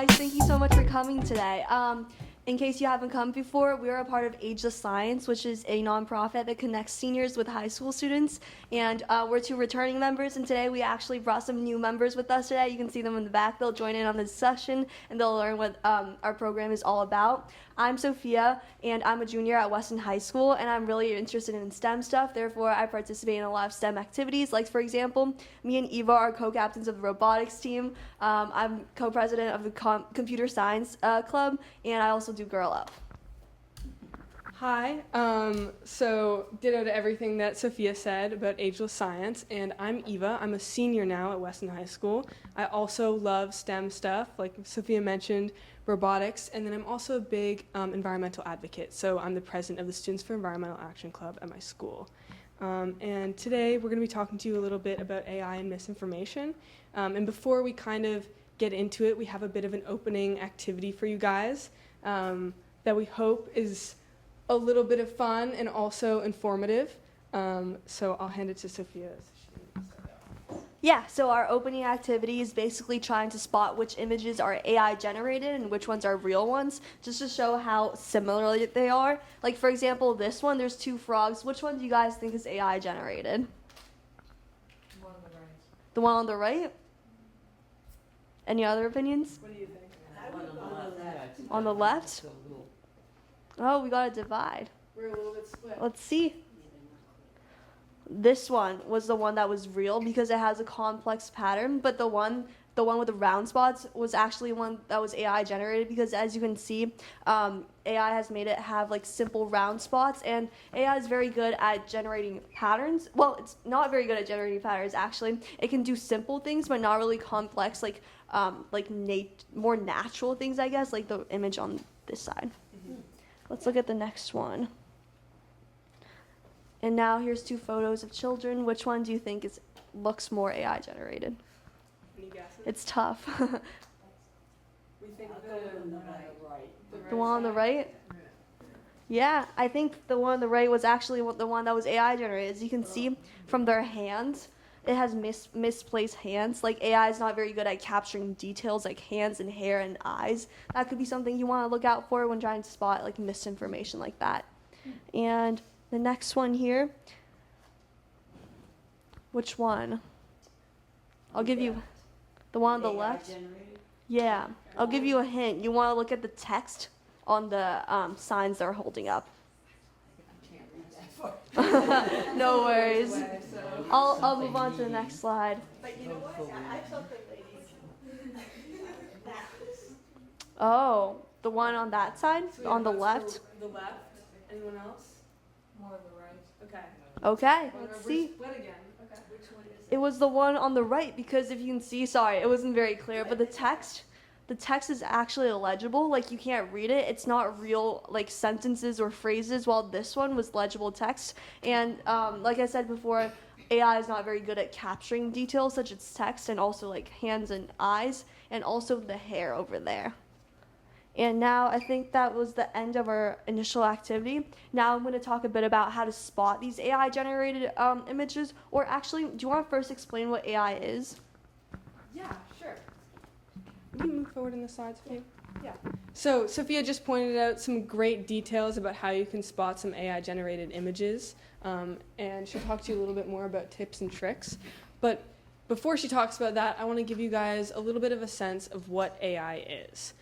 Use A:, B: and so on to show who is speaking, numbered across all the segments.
A: guys, thank you so much for coming today. In case you haven't come before, we are a part of Ageless Science, which is a nonprofit that connects seniors with high school students. And we're two returning members, and today we actually brought some new members with us today. You can see them in the back. They'll join in on this session, and they'll learn what our program is all about. I'm Sophia, and I'm a junior at Weston High School, and I'm really interested in STEM stuff. Therefore, I participate in a lot of STEM activities. Like, for example, me and Eva are co-captains of the robotics team. I'm co-president of the computer science club, and I also do Girl Up.
B: Hi, so ditto to everything that Sophia said about Ageless Science, and I'm Eva. I'm a senior now at Weston High School. I also love STEM stuff, like Sophia mentioned, robotics, and then I'm also a big environmental advocate, so I'm the president of the Students for Environmental Action Club at my school. And today we're going to be talking to you a little bit about AI and misinformation, and before we kind of get into it, we have a bit of an opening activity for you guys that we hope is a little bit of fun and also informative. So I'll hand it to Sophia.
A: Yeah, so our opening activity is basically trying to spot which images are AI generated and which ones are real ones, just to show how similar they are. Like, for example, this one, there's two frogs. Which one do you guys think is AI generated?
C: The one on the right.
A: The one on the right? Any other opinions?
B: What do you think?
A: On the left? Oh, we got a divide.
B: We're a little bit split.
A: Let's see. This one was the one that was real because it has a complex pattern, but the one with the round spots was actually one that was AI generated because, as you can see, AI has made it have like simple round spots, and AI is very good at generating patterns. Well, it's not very good at generating patterns actually. It can do simple things, but not really complex, like more natural things, I guess, like the image on this side. Let's look at the next one. And now here's two photos of children. Which one do you think looks more AI generated?
B: Any guesses?
A: It's tough.
B: We think
A: The one on the right? Yeah, I think the one on the right was actually the one that was AI generated. As you can see from their hands, it has misplaced hands. Like, AI is not very good at capturing details like hands and hair and eyes. That could be something you want to look out for when trying to spot like misinformation like that. And the next one here. Which one? I'll give you the one on the left. Yeah, I'll give you a hint. You want to look at the text on the signs they're holding up. No worries. I'll move on to the next slide. But you know what? I have something, ladies. Oh, the one on that side,
B: So
A: on the left.
B: The left. Anyone else?
C: More on the right.
B: Okay.
A: Okay,
B: We're
A: let's see.
B: split again. Okay.
C: Which one is
A: It was the one on the right because if you can see, sorry, it wasn't very clear, but the text is actually illegible. Like, you can't read it. It's not real like sentences or phrases, while this one was legible text. And like I said before, AI is not very good at capturing details such as text and also like hands and eyes and also the hair over there. And now I think that was the end of our initial activity. Now I'm going to talk a bit about how to spot these AI-generated images. Or actually, do you want to first explain what AI is?
B: Yeah, sure. Can you move forward in the slides, please? Yeah. So Sophia just pointed out some great details about how you can spot some AI-generated images, and she'll talk to you a little bit more about tips and tricks. But before she talks about that, I want to give you guys a little bit of a sense of what AI is.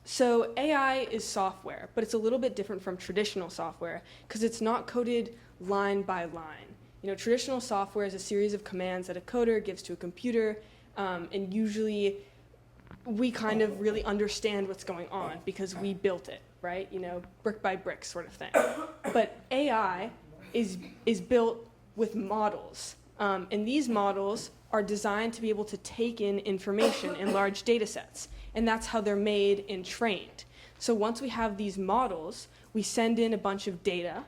B: So AI is software, but it's a little bit different from traditional software because it's not coded line by line. You know, traditional software is a series of commands that a coder gives to a computer, and usually we kind of really understand what's going on because we built it, right? You know, brick by brick sort of thing. But AI is built with models, and these models are designed to be able to take in information in large data sets. And that's how they're made and trained. So once we have these models, we send in a bunch of data,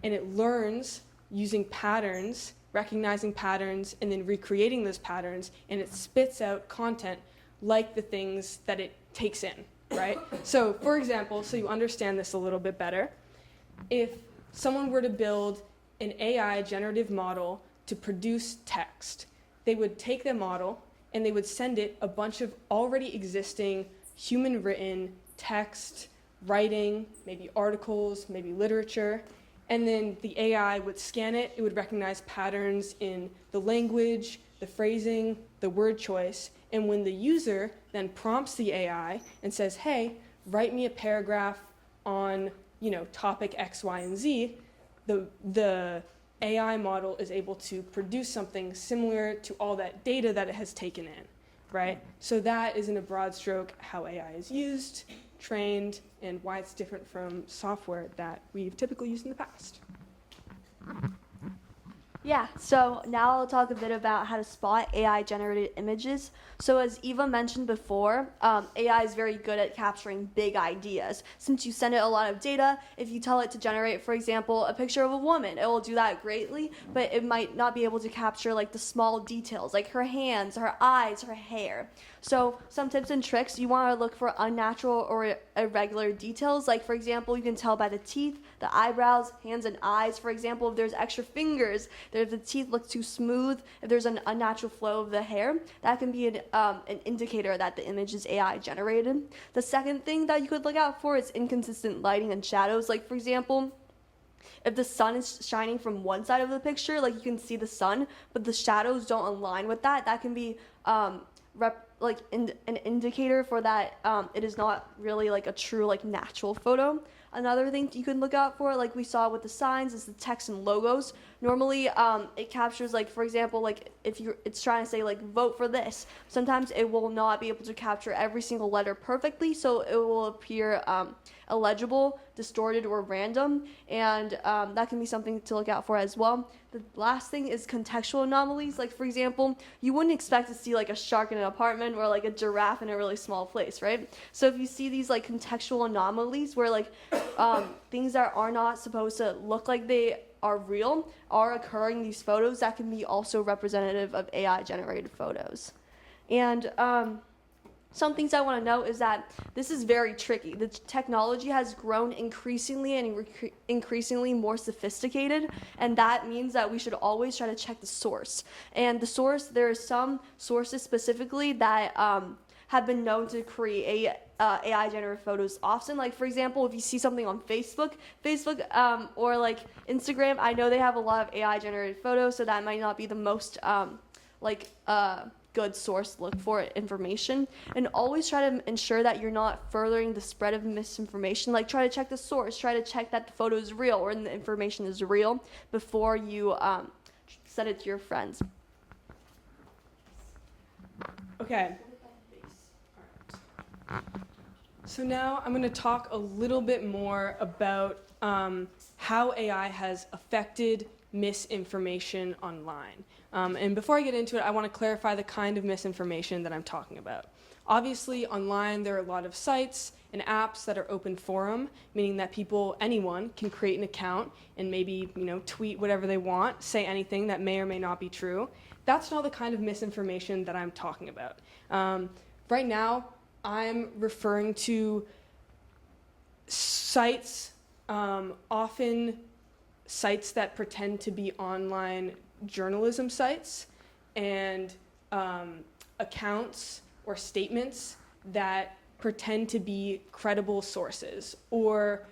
B: and it learns using patterns, recognizing patterns, and then recreating those patterns, and it spits out content like the things that it takes in, right? So for example, so you understand this a little bit better, if someone were to build an AI generative model to produce text, they would take the model and they would send it a bunch of already existing human-written text, writing, maybe articles, maybe literature, and then the AI would scan it. It would recognize patterns in the language, the phrasing, the word choice, and when the user then prompts the AI and says, hey, write me a paragraph on, topic X, Y, and Z, the AI model is able to produce something similar to all that data that it has taken in, right? So that is, in a broad stroke, how AI is used, trained, and why it's different from software that we've typically used in the past.
A: Yeah, so now I'll talk a bit about how to spot AI-generated images. So as Eva mentioned before, AI is very good at capturing big ideas. Since you send it a lot of data, if you tell it to generate, for example, a picture of a woman, it will do that greatly, but it might not be able to capture like the small details, like her hands, her eyes, her hair. So some tips and tricks, you want to look for unnatural or irregular details. Like for example, you can tell by the teeth, the eyebrows, hands, and eyes. For example, if there's extra fingers, if the teeth look too smooth, if there's an unnatural flow of the hair, that can be an indicator that the image is AI generated. The second thing that you could look out for is inconsistent lighting and shadows. Like for example, if the sun is shining from one side of the picture, like you can see the sun, but the shadows don't align with that, that can be an indicator for that it is not really like a true like natural photo. Another thing you can look out for, like we saw with the signs, is the text and logos. Normally, it captures, like, for example, like if it's trying to say like vote for this. Sometimes it will not be able to capture every single letter perfectly, so it will appear illegible, distorted, or random, and that can be something to look out for as well. The last thing is contextual anomalies. Like for example, you wouldn't expect to see like a shark in an apartment or like a giraffe in a really small place, right? So if you see these like contextual anomalies where like things that are not supposed to look like they are real are occurring in these photos, that can be also representative of AI generated photos. And some things I want to note is that this is very tricky. The technology has grown increasingly and increasingly more sophisticated, and that means that we should always try to check the source. And the source, there are some sources specifically that have been known to create AI generated photos often. Like for example, if you see something on Facebook or like Instagram, I know they have a lot of AI generated photos, so that might not be the most good source to look for information. And always try to ensure that you're not furthering the spread of misinformation. Like try to check the source, try to check that the photo is real or the information is real before you send it to your friends.
B: Okay. So now I'm going to talk a little bit more about how AI has affected misinformation online. And before I get into it, I want to clarify the kind of misinformation that I'm talking about. Obviously, online there are a lot of sites and apps that are open forum, meaning that anyone can create an account and maybe tweet whatever they want, say anything that may or may not be true. That's not the kind of misinformation that I'm talking about. Right now, I'm referring to sites, often sites that pretend to be online journalism sites, and accounts or statements that pretend to be credible sources or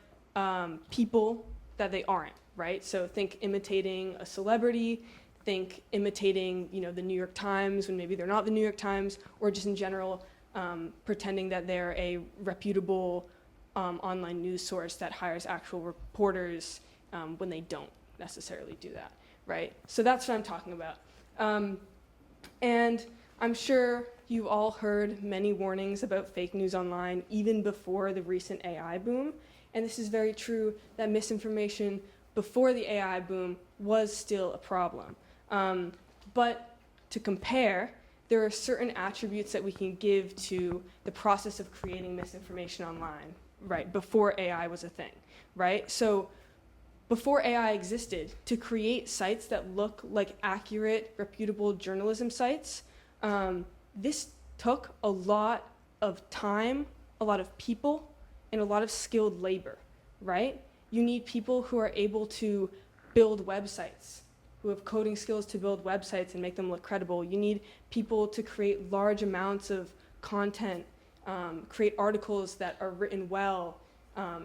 B: people that they aren't, right? So think imitating a celebrity, think imitating the New York Times when maybe they're not the New York Times, or just in general pretending that they're a reputable online news source that hires actual reporters when they don't necessarily do that, right? So that's what I'm talking about. And I'm sure you've all heard many warnings about fake news online even before the recent AI boom. And this is very true that misinformation before the AI boom was still a problem. But to compare, there are certain attributes that we can give to the process of creating misinformation online, right, before AI was a thing, right? So before AI existed, to create sites that look like accurate, reputable journalism sites, this took a lot of time, a lot of people, and a lot of skilled labor, right? You need people who are able to build websites, who have coding skills to build websites and make them look credible. You need people to create large amounts of content, create articles that are written well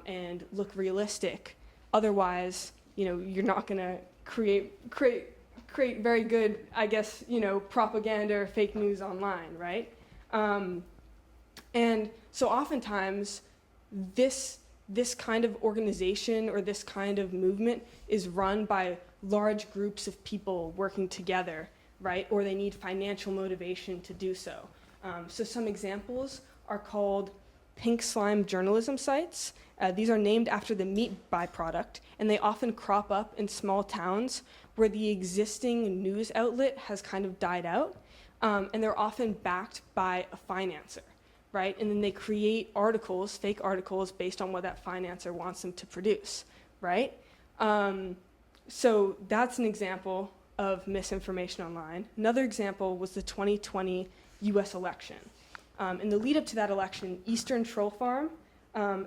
B: and look realistic. Otherwise, you're not going to create very good, I guess, propaganda or fake news online, right? And so oftentimes, this kind of organization or this kind of movement is run by large groups of people working together, right? Or they need financial motivation to do so. So some examples are called pink slime journalism sites. These are named after the meat byproduct, and they often crop up in small towns where the existing news outlet has kind of died out, and they're often backed by a financer, right? And then they create articles, fake articles, based on what that financer wants them to produce, right? So that's an example of misinformation online. Another example was the 2020 US election. In the lead up to that election, Eastern Troll Farm,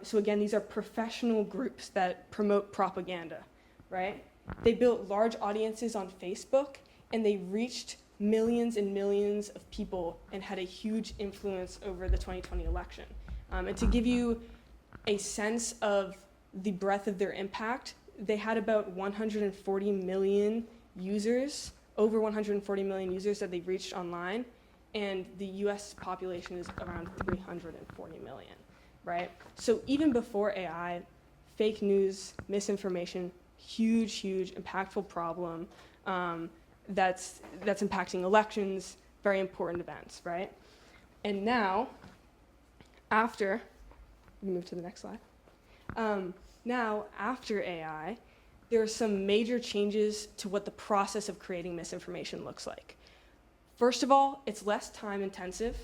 B: so again, these are professional groups that promote propaganda, right? They built large audiences on Facebook, and they reached millions and millions of people and had a huge influence over the 2020 election. And to give you a sense of the breadth of their impact, they had about 140 million users, over 140 million users that they reached online, and the US population is around 340 million, right? So even before AI, fake news, misinformation, huge, impactful problem that's impacting elections, very important events, right? And now, after, we move to the next slide. Now, after AI, there are some major changes to what the process of creating misinformation looks like. First of all, it's less time intensive,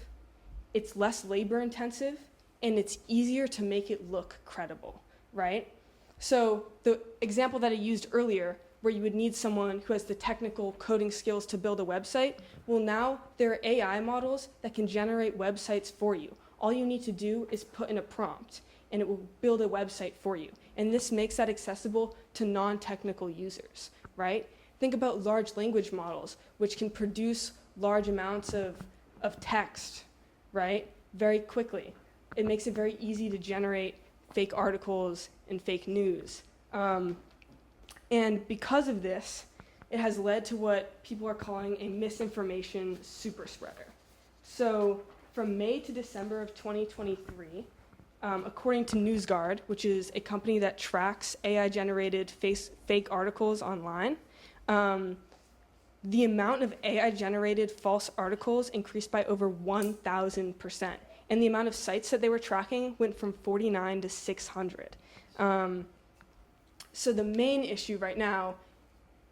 B: it's less labor intensive, and it's easier to make it look credible, right? So the example that I used earlier, where you would need someone who has the technical coding skills to build a website, well, now there are AI models that can generate websites for you. All you need to do is put in a prompt, and it will build a website for you. And this makes that accessible to non-technical users, right? Think about large language models, which can produce large amounts of text, right, very quickly. It makes it very easy to generate fake articles and fake news. And because of this, it has led to what people are calling a misinformation superspreader. So from May to December of 2023, according to NewsGuard, which is a company that tracks AI-generated fake articles online, the amount of AI-generated false articles increased by over 1,000%. And the amount of sites that they were tracking went from 49 to 600. So the main issue right now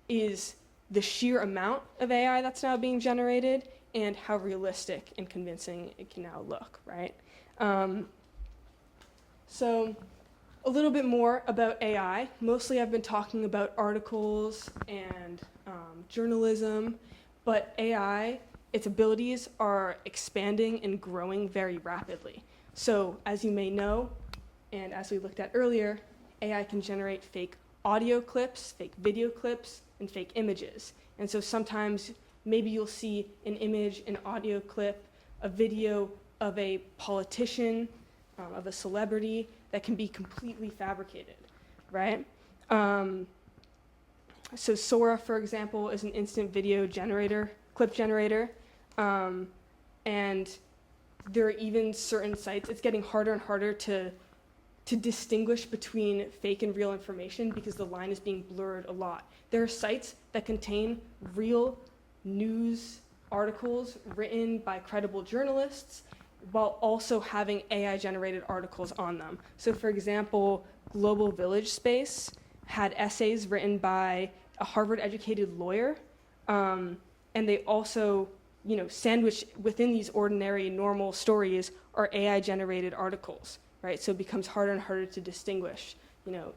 B: is the sheer amount of AI that's now being generated and how realistic and convincing it can now look, right? So a little bit more about AI. Mostly I've been talking about articles and journalism, but AI, its abilities are expanding and growing very rapidly. So as you may know, and as we looked at earlier, AI can generate fake audio clips, fake video clips, and fake images. And so sometimes maybe you'll see an image, an audio clip, a video of a politician, of a celebrity that can be completely fabricated, right? So Sora, for example, is an instant video generator, clip generator, and there are even certain sites, it's getting harder and harder to distinguish between fake and real information because the line is being blurred a lot. There are sites that contain real news articles written by credible journalists while also having AI-generated articles on them. So for example, Global Village Space had essays written by a Harvard-educated lawyer, and they also, sandwiched within these ordinary, normal stories are AI-generated articles, right? So it becomes harder and harder to distinguish.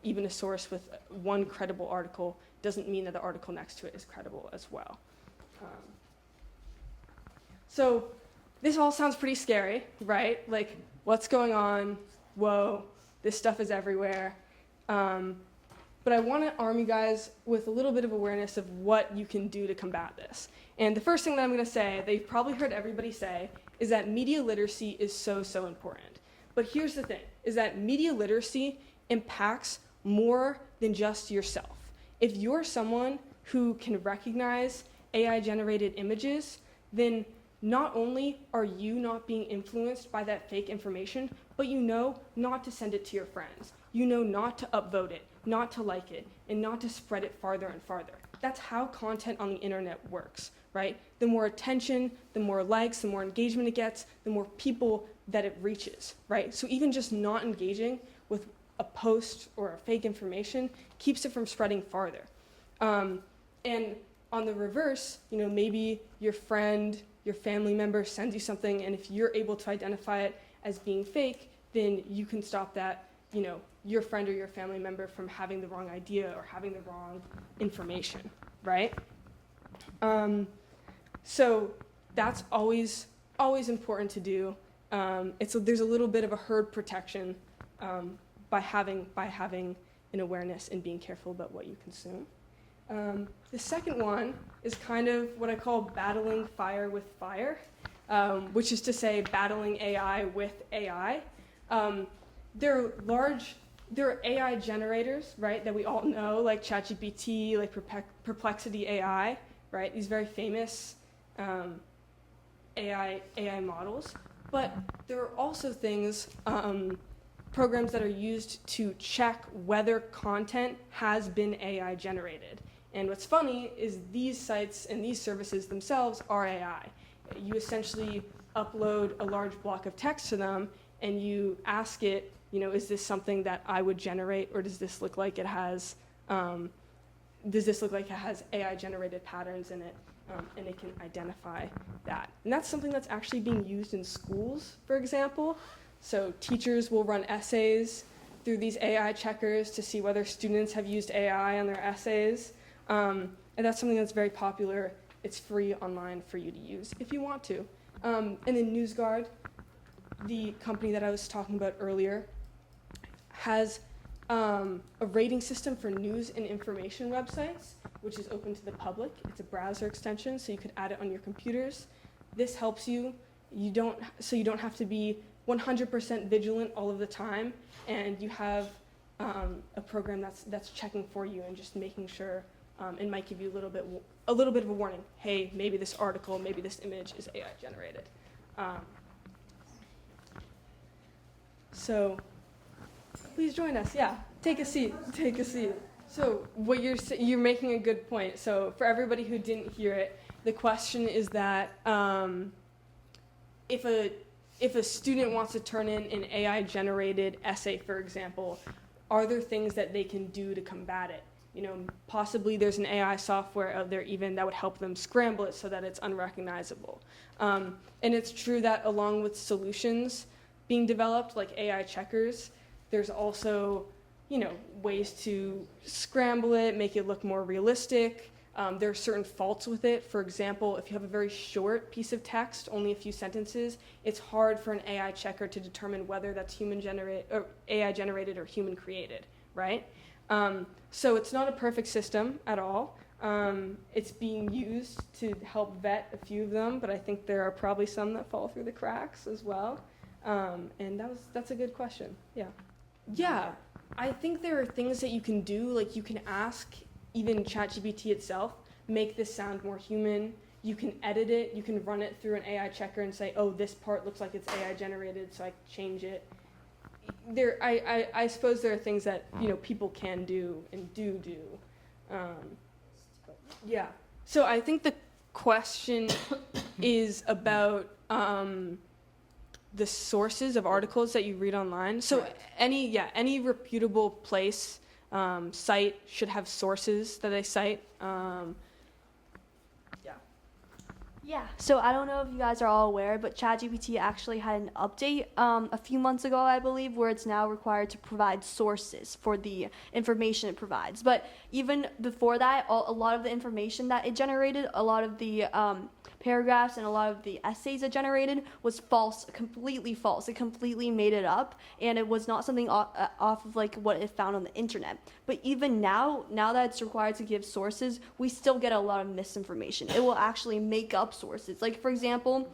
B: Even a source with one credible article doesn't mean that the article next to it is credible as well. So this all sounds pretty scary, right? Like, what's going on? Whoa, this stuff is everywhere. but I want to arm you guys with a little bit of awareness of what you can do to combat this. And the first thing that I'm going to say, that you've probably heard everybody say, is that media literacy is so, so important. But here's the thing, is that media literacy impacts more than just yourself. If you're someone who can recognize AI-generated images, then not only are you not being influenced by that fake information, but you know not to send it to your friends. You know not to upvote it, not to like it, and not to spread it farther and farther. That's how content on the internet works, right? The more attention, the more likes, the more engagement it gets, the more people that it reaches, right? So even just not engaging with a post or a fake information keeps it from spreading farther. And on the reverse, maybe your friend, your family member sends you something, and if you're able to identify it as being fake, then you can stop that, your friend or your family member from having the wrong idea or having the wrong information, right? So that's always important to do. There's a little bit of a herd protection by having an awareness and being careful about what you consume. The second one is kind of what I call battling fire with fire, which is to say battling AI with AI. There are AI generators, right, that we all know, like ChatGPT, like Perplexity AI, right, these very famous AI models. But there are also things, programs that are used to check whether content has been AI generated. And what's funny is these sites and these services themselves are AI. You essentially upload a large block of text to them and you ask it, is this something that I would generate, or does this look like it has AI generated patterns in it? And it can identify that. And that's something that's actually being used in schools, for example. So teachers will run essays through these AI checkers to see whether students have used AI on their essays. And that's something that's very popular. It's free online for you to use if you want to. And then NewsGuard, the company that I was talking about earlier, has a rating system for news and information websites, which is open to the public. It's a browser extension, so you could add it on your computers. This helps you. You don't have to be 100% vigilant all of the time, and you have a program that's checking for you and just making sure. It might give you a little bit of a warning. Hey, maybe this article, maybe this image is AI generated. So please join us. Yeah, take a seat. Take a seat. So what you're making a good point. So for everybody who didn't hear it, the question is that if a student wants to turn in an AI generated essay, for example, are there things that they can do to combat it? Possibly there's an AI software out there even that would help them scramble it so that it's unrecognizable. And it's true that along with solutions being developed, like AI checkers, there's also, ways to scramble it, make it look more realistic. There are certain faults with it. For example, if you have a very short piece of text, only a few sentences, it's hard for an AI checker to determine whether that's AI generated or human created, right? So it's not a perfect system at all. It's being used to help vet a few of them, but I think there are probably some that fall through the cracks as well. And that's a good question. Yeah, I think there are things that you can do, like you can ask even ChatGPT itself, make this sound more human. You can edit it, you can run it through an AI checker and say, oh, this part looks like it's AI generated, so I change it. I suppose there are things that people can do and do. Yeah. So I think the question is about the sources of articles that you read online. So any reputable place, site should have sources that they cite.
A: Yeah, so I don't know if you guys are all aware, but ChatGPT actually had an update a few months ago, I believe, where it's now required to provide sources for the information it provides. But even before that, a lot of the information that it generated, a lot of the paragraphs and a lot of the essays it generated was false, completely false. It completely made it up, and it was not something off of like what it found on the internet. But even now that it's required to give sources, we still get a lot of misinformation. It will actually make up sources. Like, for example,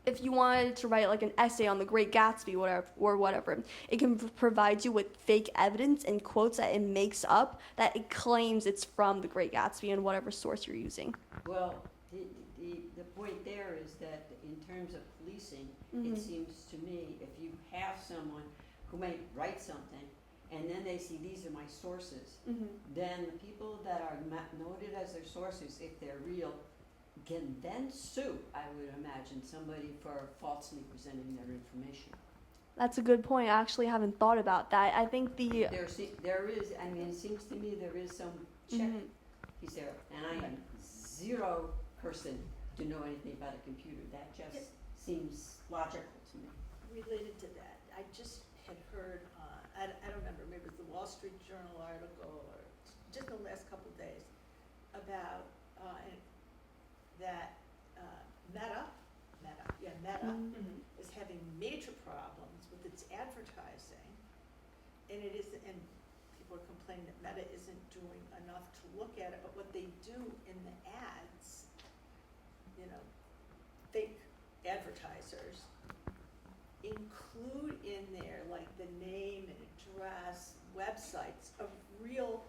A: if you wanted to write like an essay on the Great Gatsby, whatever, it can provide you with fake evidence and quotes that it makes up that it claims it's from the Great Gatsby and whatever source you're using.
D: Well, the point there is that in terms of policing,
A: Mhm.
D: it seems to me if you have someone who might write something and then they see these are my sources, then the people that are noted as their sources, if they're real, can then sue, I would imagine, somebody for falsely presenting their information.
A: That's a good point. I actually haven't thought about that. I think
D: There is, I mean, it seems to me there is some check piece there, and I am zero person to know anything about a computer. That just seems logical to me.
E: Related to that, I just had heard, I don't remember, maybe it was the Wall Street Journal article or just in the last couple of days about that Meta is having major problems with its advertising, and it isn't, and people are complaining that Meta isn't doing enough to look at it, but what they do in the ads, you know, fake advertisers include in there like the name and address, websites of real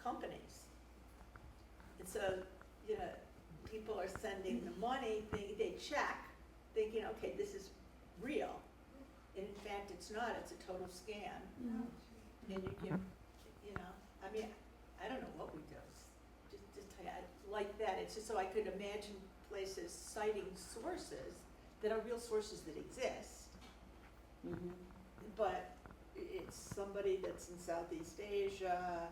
E: companies. And so, you know, people are sending the money, they check, thinking, okay, this is real. And in fact, it's not, it's a total scam. And you know, I mean, I don't know what we do. Just tell you, like that, it's just so I could imagine places citing sources that are real sources that exist. But it's somebody that's in Southeast Asia,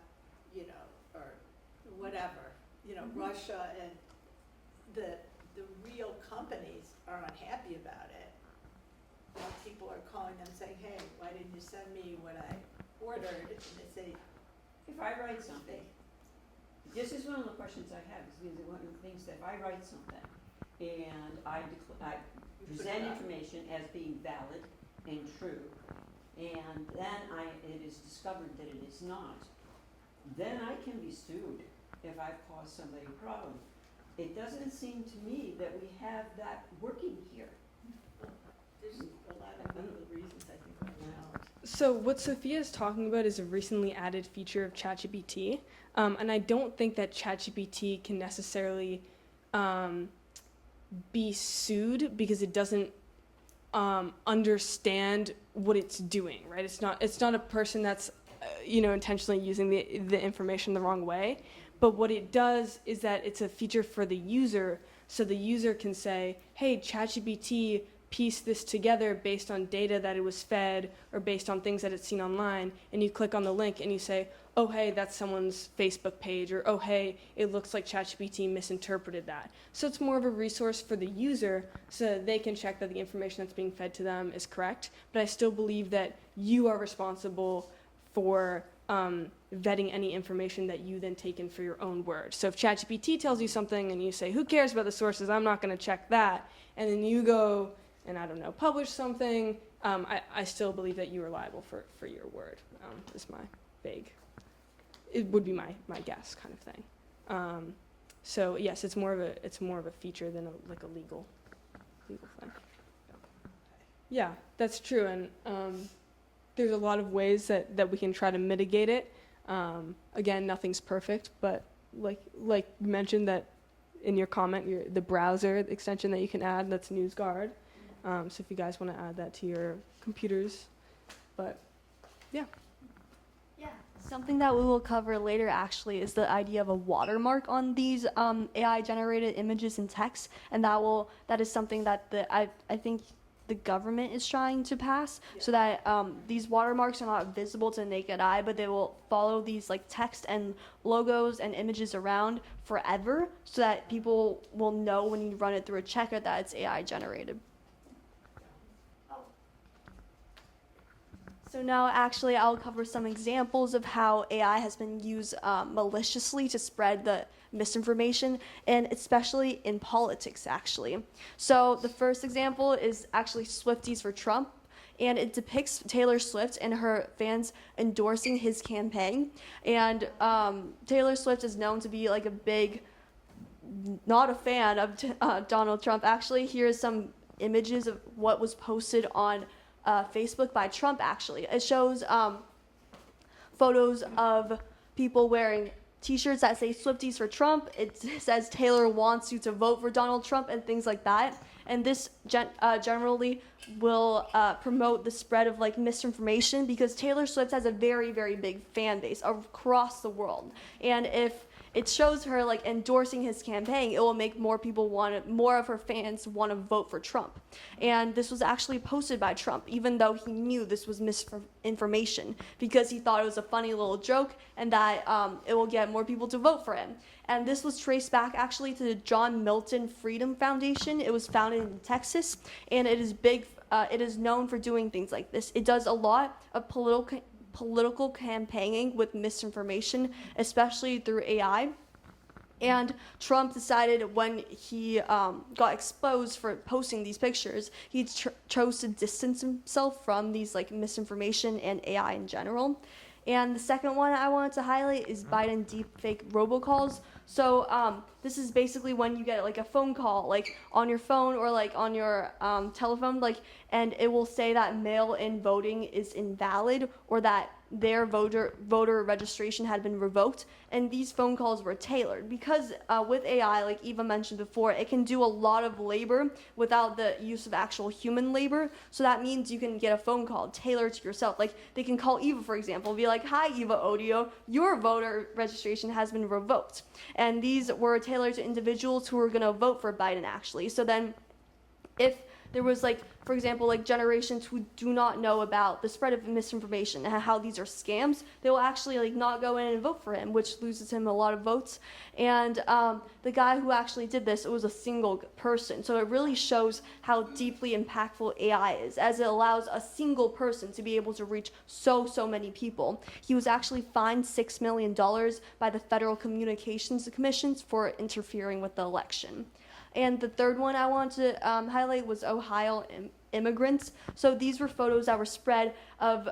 E: you know, or whatever, you know, Russia, and the real companies are unhappy about it. You know, people are calling them saying, hey, why didn't you send me what I ordered? And they say,
D: If I write something, this is one of the questions I have, is one of the things that if I write something and I present information as being valid and true, and then it is discovered that it is not, then I can be sued if I've caused somebody a problem. It doesn't seem to me that we have that working here.
E: there's a lot of legal reasons I think are valid.
B: So what Sophia is talking about is a recently added feature of ChatGPT, and I don't think that ChatGPT can necessarily be sued because it doesn't understand what it's doing, right? It's not a person that's intentionally using the information the wrong way, but what it does is that it's a feature for the user, so the user can say, hey, ChatGPT, piece this together based on data that it was fed or based on things that it's seen online, and you click on the link and you say, oh, hey, that's someone's Facebook page, or oh, hey, it looks like ChatGPT misinterpreted that. So it's more of a resource for the user so that they can check that the information that's being fed to them is correct, but I still believe that you are responsible for vetting any information that you then take in for your own word. So if ChatGPT tells you something and you say, who cares about the sources, I'm not going to check that, and then you go and, I don't know, publish something, I still believe that you are liable for your word, is my it would be my guess kind of thing. So yes, it's more of a feature than a legal thing. Yeah, that's true, and there's a lot of ways that we can try to mitigate it. Again, nothing's perfect, but like you mentioned that in your comment, the browser extension that you can add, that's NewsGuard. So if you guys want to add that to your computers, but yeah.
A: Yeah, something that we will cover later actually is the idea of a watermark on these AI generated images and text, and that is something that I think the government is trying to pass, so that these watermarks are not visible to the naked eye, but they will follow these like text and logos and images around forever, so that people will know when you run it through a checker that it's AI generated. So now actually I'll cover some examples of how AI has been used maliciously to spread the misinformation, and especially in politics actually. So the first example is actually Swifties for Trump, and it depicts Taylor Swift and her fans endorsing his campaign. And Taylor Swift is known to be like a big, not a fan of Donald Trump. Actually, here's some images of what was posted on Facebook by Trump, actually. It shows photos of people wearing t-shirts that say Swifties for Trump. It says Taylor wants you to vote for Donald Trump and things like that. And this generally will promote the spread of like misinformation, because Taylor Swift has a very, very big fan base across the world. And if it shows her like endorsing his campaign, it will make more people more of her fans want to vote for Trump. And this was actually posted by Trump, even though he knew this was misinformation, because he thought it was a funny little joke and that it will get more people to vote for him. And this was traced back actually to the John Milton Freedom Foundation. It was founded in Texas, and it is big. It is known for doing things like this. It does a lot of political campaigning with misinformation, especially through AI. And Trump decided when he got exposed for posting these pictures, he chose to distance himself from these like misinformation and AI in general. And the second one I wanted to highlight is Biden deepfake robocalls. So this is basically when you get like a phone call, like on your phone or like on your telephone, like, and it will say that mail-in voting is invalid, or that their voter registration had been revoked. And these phone calls were tailored because with AI, like Eva mentioned before, it can do a lot of labor without the use of actual human labor. So that means you can get a phone call tailored to yourself. Like they can call Eva, for example, be like, "Hi, Eva Odio, your voter registration has been revoked." And these were tailored to individuals who were going to vote for Biden, actually. So then if there was, like, for example, like generations who do not know about the spread of misinformation and how these are scams, they will actually like not go in and vote for him, which loses him a lot of votes. And the guy who actually did this, it was a single person. So it really shows how deeply impactful AI is, as it allows a single person to be able to reach so many people. He was actually fined $6 million by the Federal Communications Commission for interfering with the election. And the third one I want to highlight was Ohio immigrants. So these were photos that were spread of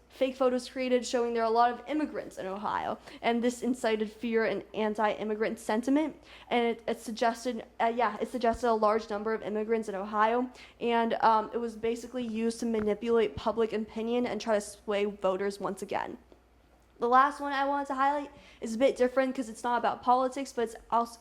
A: fake photos created showing there are a lot of immigrants in Ohio. And this incited fear and anti-immigrant sentiment. And it suggested a large number of immigrants in Ohio. And it was basically used to manipulate public opinion and try to sway voters once again. The last one I wanted to highlight is a bit different because it's not about politics, but it's also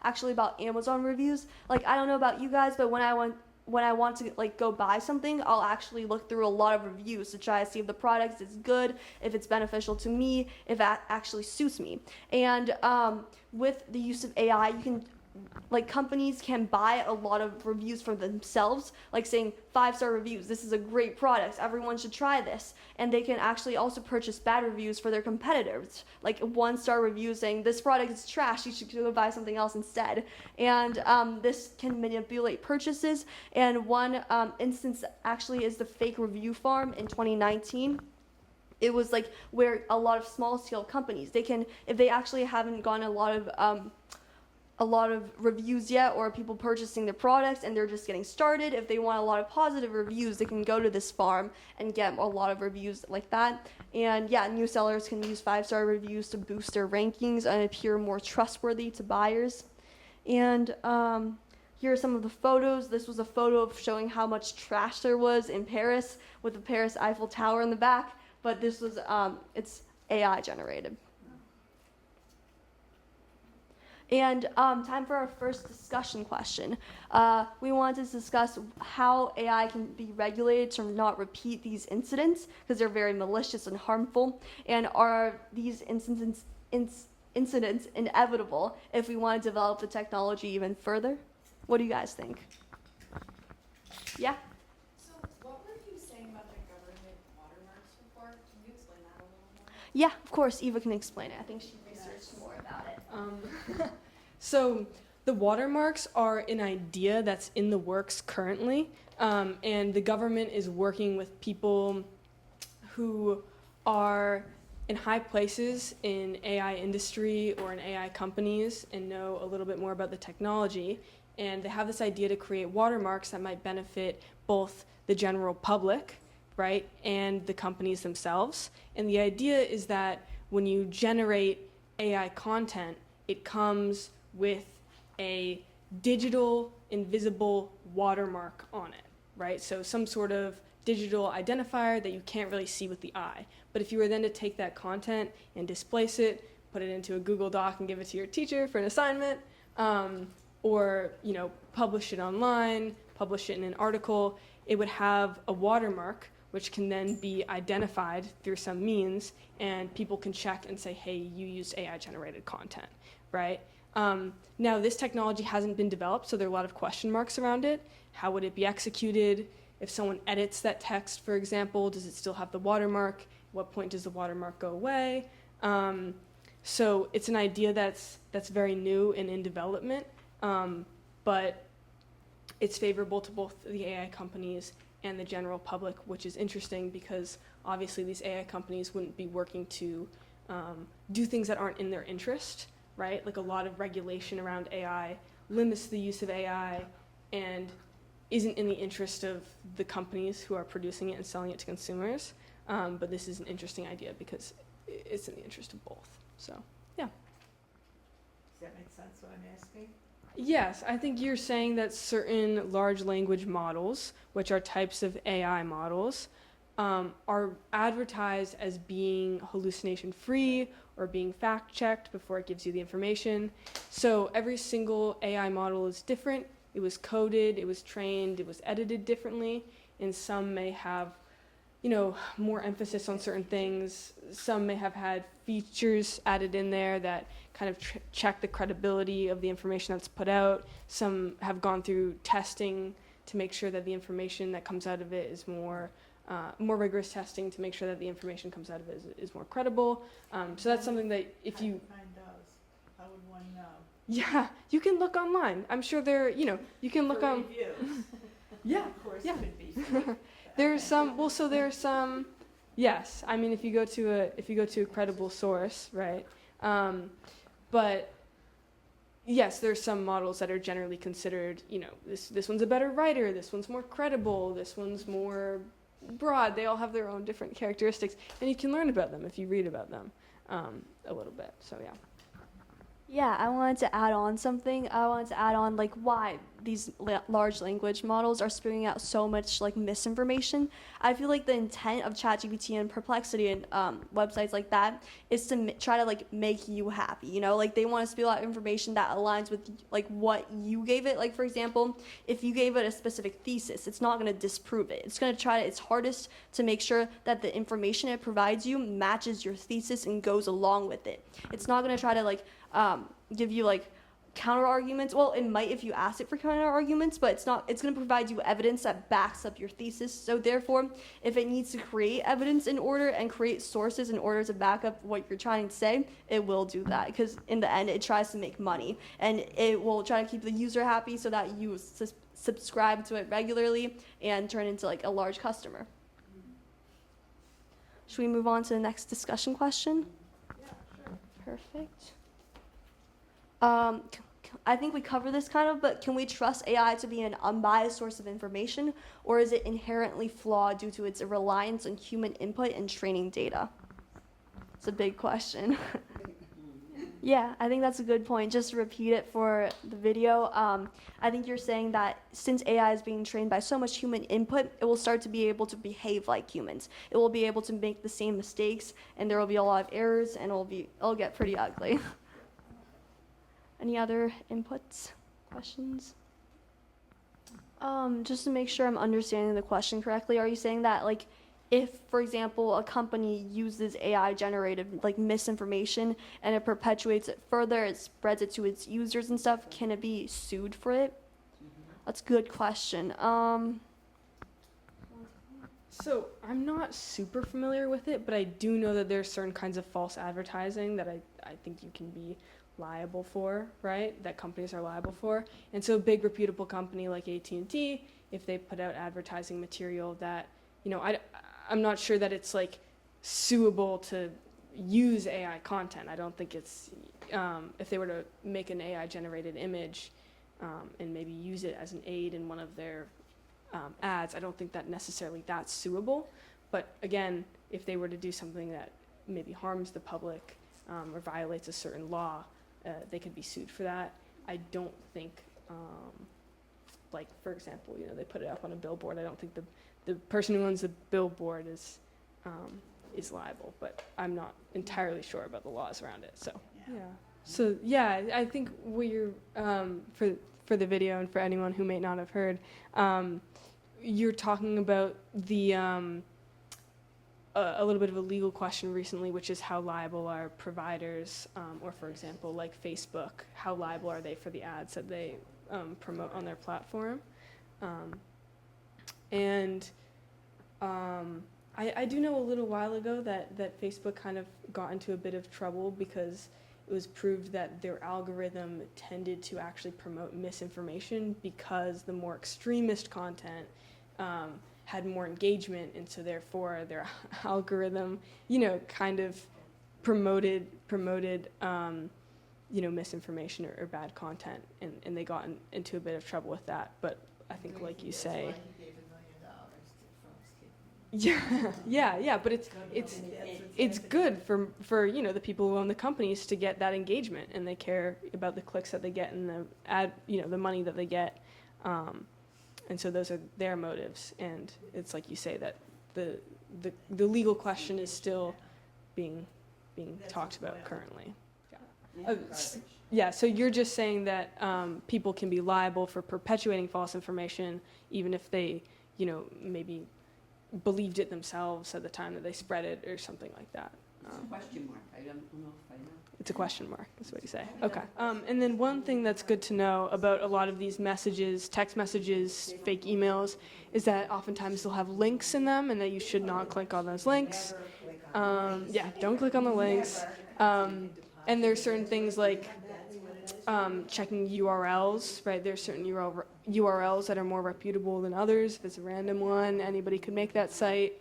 A: actually about Amazon reviews. Like, I don't know about you guys, but when I want to like go buy something, I'll actually look through a lot of reviews to try to see if the product is good, if it's beneficial to me, if that actually suits me. And with the use of AI, you can, like, companies can buy a lot of reviews for themselves, like saying 5-star reviews, this is a great product, everyone should try this. And they can actually also purchase bad reviews for their competitors, like 1-star reviews saying this product is trash, you should go buy something else instead. And this can manipulate purchases. And one instance actually is the fake review farm in 2019. It was like where a lot of small scale companies, they can, if they actually haven't gotten a lot of reviews yet, or people purchasing their products and they're just getting started, if they want a lot of positive reviews, they can go to this farm and get a lot of reviews like that. And yeah, new sellers can use 5-star reviews to boost their rankings and appear more trustworthy to buyers. And here are some of the photos. This was a photo of showing how much trash there was in Paris with the Paris Eiffel Tower in the back, but this was it's AI generated. And time for our first discussion question. We wanted to discuss how AI can be regulated to not repeat these incidents, because they're very malicious and harmful. And are these incidents inevitable if we want to develop the technology even further? What do you guys think? Yeah.
F: So what were you saying about the government watermarks before? Can you explain that a little more?
A: Yeah, of course, Eva can explain it. I think she researched more about it.
B: So the watermarks are an idea that's in the works currently, and the government is working with people who are in high places in AI industry or in AI companies and know a little bit more about the technology, and they have this idea to create watermarks that might benefit both the general public, right, and the companies themselves. And the idea is that when you generate AI content, it comes with a digital invisible watermark on it, right? So some sort of digital identifier that you can't really see with the eye. But if you were then to take that content and displace it, put it into a Google Doc and give it to your teacher for an assignment, or publish it online, publish it in an article, it would have a watermark which can then be identified through some means, and people can check and say, hey, you used AI-generated content, right? Now, this technology hasn't been developed, so there are a lot of question marks around it. How would it be executed? If someone edits that text, for example, does it still have the watermark? At what point does the watermark go away? So it's an idea that's very new and in development, but it's favorable to both the AI companies and the general public, which is interesting because obviously these AI companies wouldn't be working to do things that aren't in their interest, right? Like a lot of regulation around AI limits the use of AI and isn't in the interest of the companies who are producing it and selling it to consumers. But this is an interesting idea because it's in the interest of both. So, yeah.
E: Does that make sense what I'm asking?
B: Yes, I think you're saying that certain large language models, which are types of AI models, are advertised as being hallucination-free or being fact-checked before it gives you the information. So every single AI model is different. It was coded, it was trained, it was edited differently, and some may have, more emphasis on certain things. Some may have had features added in there that kind of check the credibility of the information that's put out. Some have gone through testing to make sure that the information that comes out of it is more rigorous testing to make sure that the information comes out of it is more credible. So that's something that if you...
E: How would find those? How would one know?
B: Yeah, you can look online. I'm sure you can look
E: For
B: on...
E: reviews.
B: Yeah,
E: Of course,
B: yeah.
E: it could be free.
B: There's some, yes. I mean, if you go to a credible source, right? But yes, there's some models that are generally considered, this one's a better writer, this one's more credible, this one's more broad. They all have their own different characteristics, and you can learn about them if you read about them a little bit. So yeah.
A: Yeah, I wanted to add on something. I wanted to add on why these large language models are spewing out so much misinformation. I feel like the intent of ChatGPT and Perplexity and websites like that is to try to make you happy. They want to spew out information that aligns with what you gave it. For example, if you gave it a specific thesis, it's not going to disprove it. It's going to try its hardest to make sure that the information it provides you matches your thesis and goes along with it. It's not going to try to give you counter arguments. Well, it might if you ask it for counter arguments, but it's not. It's going to provide you evidence that backs up your thesis. So therefore, if it needs to create evidence in order and create sources in order to back up what you're trying to say, it will do that because in the end, it tries to make money and it will try to keep the user happy so that you subscribe to it regularly and turn into a large customer. Should we move on to the next discussion question?
E: Yeah, sure.
A: Perfect. I think we cover this kind of, but can we trust AI to be an unbiased source of information, or is it inherently flawed due to its reliance on human input and training data? It's a big question. Yeah, I think that's a good point. Just to repeat it for the video, I think you're saying that since AI is being trained by so much human input, it will start to be able to behave like humans. It will be able to make the same mistakes, and there will be a lot of errors, and it'll get pretty ugly. Any other inputs, questions? Just to make sure I'm understanding the question correctly, are you saying that if, for example, a company uses AI-generated misinformation and it perpetuates it further, it spreads it to its users and stuff, can it be sued for it? That's a good question.
B: So I'm not super familiar with it, but I do know that there's certain kinds of false advertising that I think you can be liable for, right? That companies are liable for. And so a big reputable company like AT&T, if they put out advertising material that, I'm not sure that it's like suable to use AI content. I don't think it's, if they were to make an AI generated image and maybe use it as an aid in one of their ads, I don't think that necessarily that's suable. But again, if they were to do something that maybe harms the public or violates a certain law, they could be sued for that. I don't think, like for example, they put it up on a billboard. I don't think the person who owns the billboard is liable, but I'm not entirely sure about the laws around it. So yeah. So yeah, I think what you're for the video and for anyone who may not have heard, you're talking about the a little bit of a legal question recently, which is how liable are providers, or for example, like Facebook, how liable are they for the ads that they promote on their platform? I do know a little while ago that Facebook kind of got into a bit of trouble because it was proved that their algorithm tended to actually promote misinformation because the more extremist content had more engagement, and so therefore their algorithm, kind of promoted misinformation or bad content, and they got into a bit of trouble with that. But I think, like you say, yeah, but it's good for the people who own the companies to get that engagement, and they care about the clicks that they get and the ad, the money that they get, and so those are their motives. And it's like you say that the legal question is still being talked about currently. Yeah. So you're just saying that people can be liable for perpetuating false information, even if they maybe believed it themselves at the time that they spread it or something like that.
D: It's a question mark. I don't know if I know.
B: It's a question mark, that's what you say. Okay. And then one thing that's good to know about a lot of these messages, text messages, fake emails, is that oftentimes they'll have links in them and that you should not click on those links. Yeah, don't click on the links. And there's certain things like checking URLs, right? There's certain URLs that are more reputable than others. If it's a random one, anybody could make that site.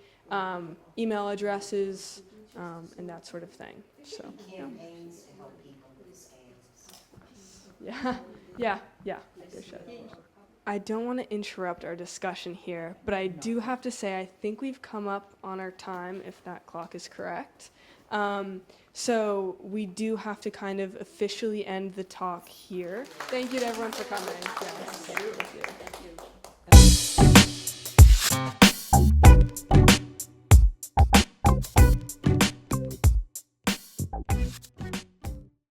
B: Email addresses, and that sort of thing. So,
G: Campaigns to help people with scams.
B: yeah, there should. I don't want to interrupt our discussion here, but I do have to say I think we've come up on our time, if that clock is correct. So we do have to kind of officially end the talk here. Thank you to everyone for coming. Yes. Thank you.